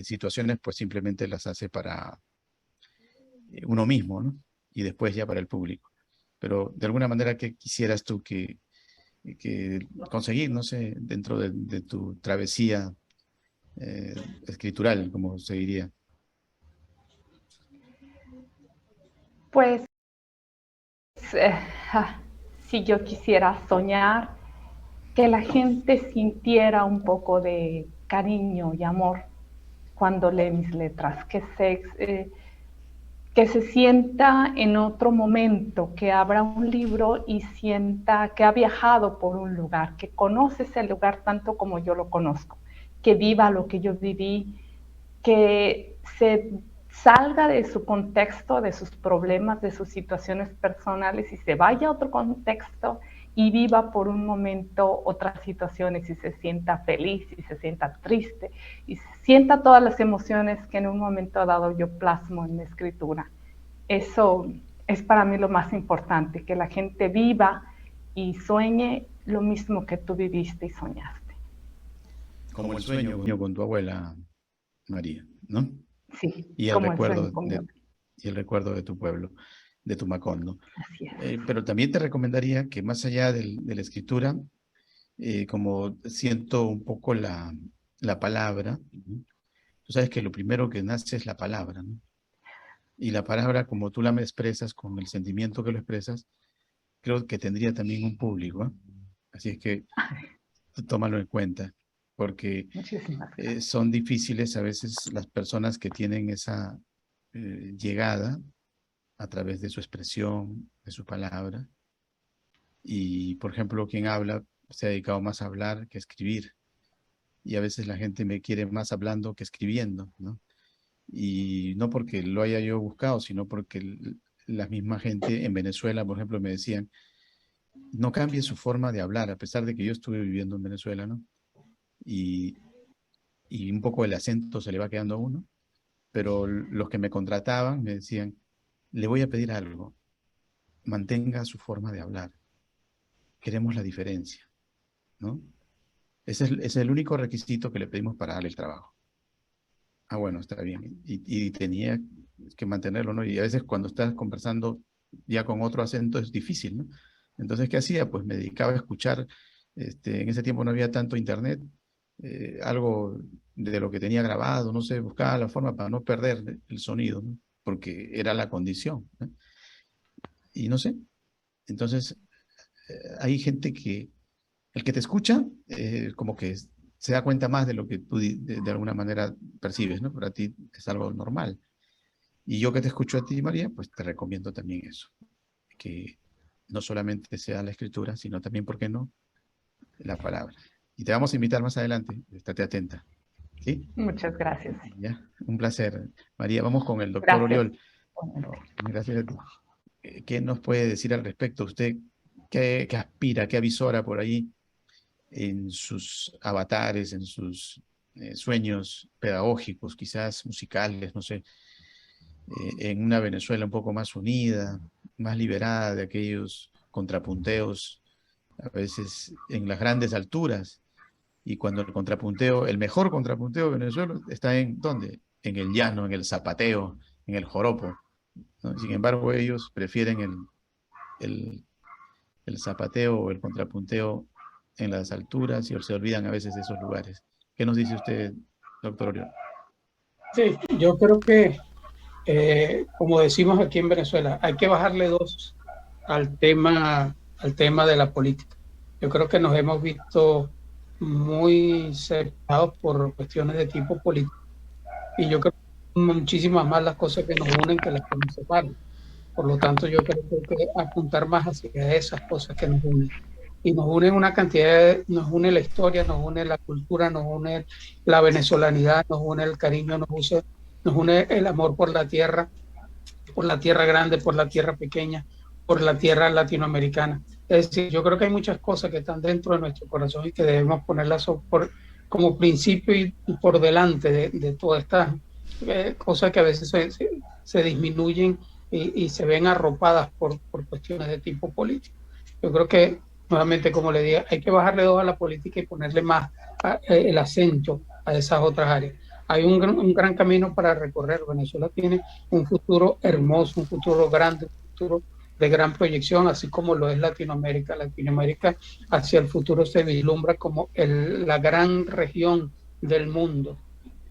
situaciones, pues simplemente las hace para uno mismo, ¿no? Y después ya para el público. Pero de alguna manera, ¿qué quisieras tú que conseguir, no sé, dentro de tu travesía escritural, como se diría? Pues eh, si yo quisiera soñar que la gente sintiera un poco de cariño y amor cuando lee mis letras, que se sienta en otro momento, que abra un libro y sienta que ha viajado por un lugar, que conoce ese lugar tanto como yo lo conozco, que viva lo que yo viví, que se salga de su contexto, de sus problemas, de sus situaciones personales y se vaya a otro contexto y viva por un momento otras situaciones y se sienta feliz y se sienta triste y se sienta todas las emociones que en un momento dado yo plasmo en mi escritura. Eso es para mí lo más importante, que la gente viva y sueñe lo mismo que tú viviste y soñaste. Como el sueño con tu abuela María, ¿no? Sí, Y el como el recuerdo sueño conmigo. y el recuerdo de tu pueblo, de Tumacondo. Así es. Pero también te recomendaría que más allá de la escritura, como siento un poco la palabra, ¿no? Tú sabes que lo primero que nace es la palabra, ¿no? Y la palabra, como tú la me expresas, con el sentimiento que lo expresas, creo que tendría también un público, ¿eh? Así es que tómalo en cuenta, porque Muchísimas gracias. son difíciles a veces las personas que tienen esa llegada a través de su expresión, de su palabra. Y, por ejemplo, quien habla se ha dedicado más a hablar que a escribir. Y a veces la gente me quiere más hablando que escribiendo, ¿no? Y no porque lo haya yo buscado, sino porque la misma gente en Venezuela, por ejemplo, me decían, no cambie su forma de hablar, a pesar de que yo estuve viviendo en Venezuela, ¿no? Y, y un poco el acento se le va quedando a uno, pero los que me contrataban me decían, le voy a pedir algo, mantenga su forma de hablar, queremos la diferencia, ¿no? Ese es el único requisito que le pedimos para darle el trabajo. Ah, bueno, está bien. Y tenía que mantenerlo, ¿no? Y a veces cuando estás conversando ya con otro acento es difícil, ¿no? Entonces, ¿qué hacía? Pues me dedicaba a escuchar, en ese tiempo no había tanto internet, algo de lo que tenía grabado, no sé, buscaba la forma para no perder el sonido, ¿no? Porque era la condición, ¿no? Y no sé, entonces hay gente que, el que te escucha, como que se da cuenta más de lo que tú de alguna manera percibes, ¿no? Para ti es algo normal. Y yo que te escucho a ti, María, pues te recomiendo también eso, que no solamente sea la escritura, sino también, ¿por qué no?, la palabra. Y te vamos a invitar más adelante, estate atenta, ¿sí? Muchas gracias. Ya, un placer. María, vamos con el doctor Gracias. Oriol. Gracias a ti. ¿Qué nos puede decir al respecto? ¿Usted qué aspira, qué avisora por ahí en sus avatares, en sus sueños pedagógicos, quizás musicales, no sé, en una Venezuela un poco más unida, más liberada de aquellos contrapunteos, a veces en las grandes alturas, y cuando el contrapunteo, el mejor contrapunteo de Venezuela está en, ¿dónde? En el llano, en el zapateo, en el joropo, ¿no? Sin embargo, ellos prefieren el, el zapateo o el contrapunteo en las alturas y se olvidan a veces de esos lugares. ¿Qué nos dice usted, doctor Oriol? Sí, yo creo que, como decimos aquí en Venezuela, hay que bajarle dos al tema de la política. Yo creo que nos hemos visto muy separados por cuestiones de tipo político. Y yo creo que muchísimas más las cosas que nos unen que las que nos separan. Por lo tanto, yo creo que hay que apuntar más hacia esas cosas que nos unen. Y nos unen una cantidad, nos une la historia, nos une la cultura, nos une la venezolanidad, nos une el cariño, nos une el amor por la tierra grande, por la tierra pequeña, por la tierra latinoamericana. Es decir, yo creo que hay muchas cosas que están dentro de nuestro corazón y que debemos ponerlas como principio y por delante de todas estas cosas que a veces se disminuyen y se ven arropadas por cuestiones de tipo político. Yo creo que, nuevamente, como le dije, hay que bajarle dos a la política y ponerle más el acento a esas otras áreas. Hay un gran camino para recorrer. Venezuela tiene un futuro hermoso, un futuro grande, un futuro de gran proyección, así como lo es Latinoamérica. Latinoamérica hacia el futuro se vislumbra como la gran región del mundo,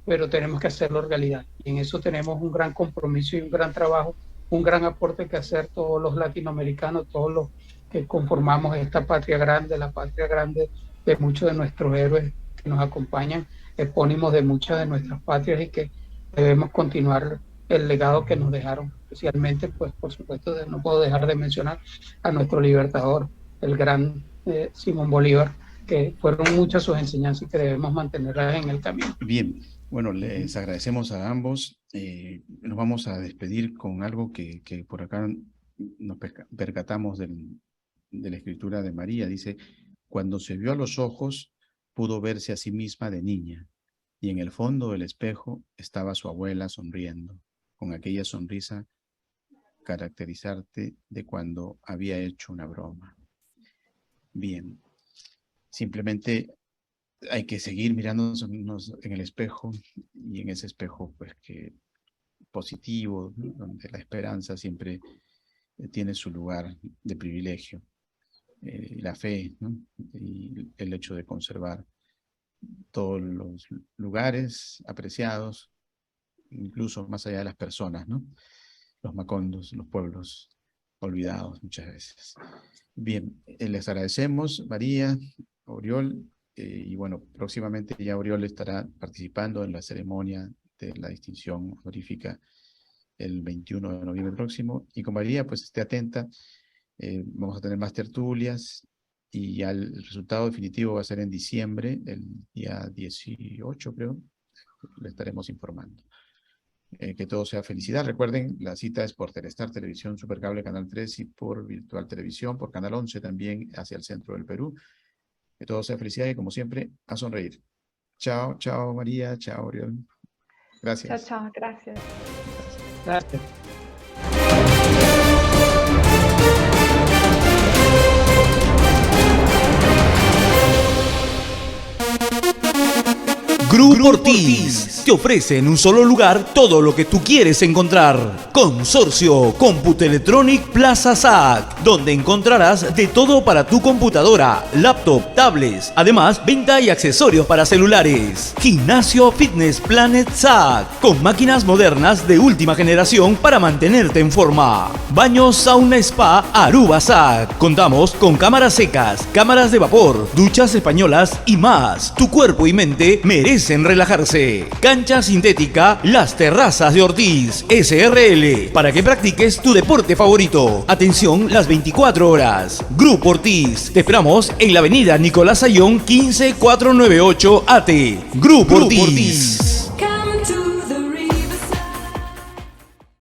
pero tenemos que hacerlo realidad. Y en eso tenemos un gran compromiso y un gran trabajo, un gran aporte que hacer todos los latinoamericanos, todos los que conformamos esta patria grande, la patria grande de muchos de nuestros héroes nos acompañan, epónimos de muchas de nuestras patrias y que debemos continuar el legado que nos dejaron, especialmente, pues por supuesto, no puedo dejar de mencionar a nuestro libertador, el gran Simón Bolívar, que fueron muchas sus enseñanzas y que debemos mantenerlas en el camino. Bien, bueno, les agradecemos a ambos. Nos vamos a despedir con algo que por acá nos percatamos de la escritura de María. Dice, cuando se vio a los ojos, pudo verse a sí misma de niña, y en el fondo del espejo estaba su abuela sonriendo, con aquella sonrisa caracterizante de cuando había hecho una broma. Bien, simplemente hay que seguir mirándonos en el espejo, y en ese espejo pues que positivo, ¿no? Donde la esperanza siempre tiene su lugar de privilegio, la fe, ¿no? Y el hecho de conservar todos los lugares apreciados, incluso más allá de las personas, ¿no? Los macondos, los pueblos olvidados muchas veces. Bien, les agradecemos, María, Oriol, y bueno, próximamente ya Oriol estará participando en la ceremonia de la distinción honorífica el 21 de noviembre próximo, y con María, pues esté atenta, vamos a tener más tertulias, y ya el resultado definitivo va a ser en diciembre, el día 18 creo, le estaremos informando. Que todo sea felicidad. Recuerden, la cita es por Telestar Televisión, Supercable Canal 3 y por Virtual Televisión, por Canal 11 también hacia el centro del Perú. Que todo sea felicidad y como siempre, a sonreír. Chao, chao María, chao Oriol. Gracias. Chao, chao, gracias. Gracias. Grupo Ortiz te ofrece en un solo lugar todo lo que tú quieres encontrar. Consorcio Computelectronic Plaza SAC, donde encontrarás de todo para tu computadora, laptop, tablets, además venta y accesorios para celulares. Gimnasio Fitness Planet SAC, con máquinas modernas de última generación para mantenerte en forma. Baño Sauna Spa Aruba SAC. Contamos con cámaras secas, cámaras de vapor, duchas españolas y más. Tu cuerpo y mente merecen relajarse. Cancha sintética Las Terrazas de Ortiz SRL, para que practiques tu deporte favorito. Atención las 24 horas. Grupo Ortiz, te esperamos en la avenida Nicolás Ayón 15498 AT. Grupo Ortiz.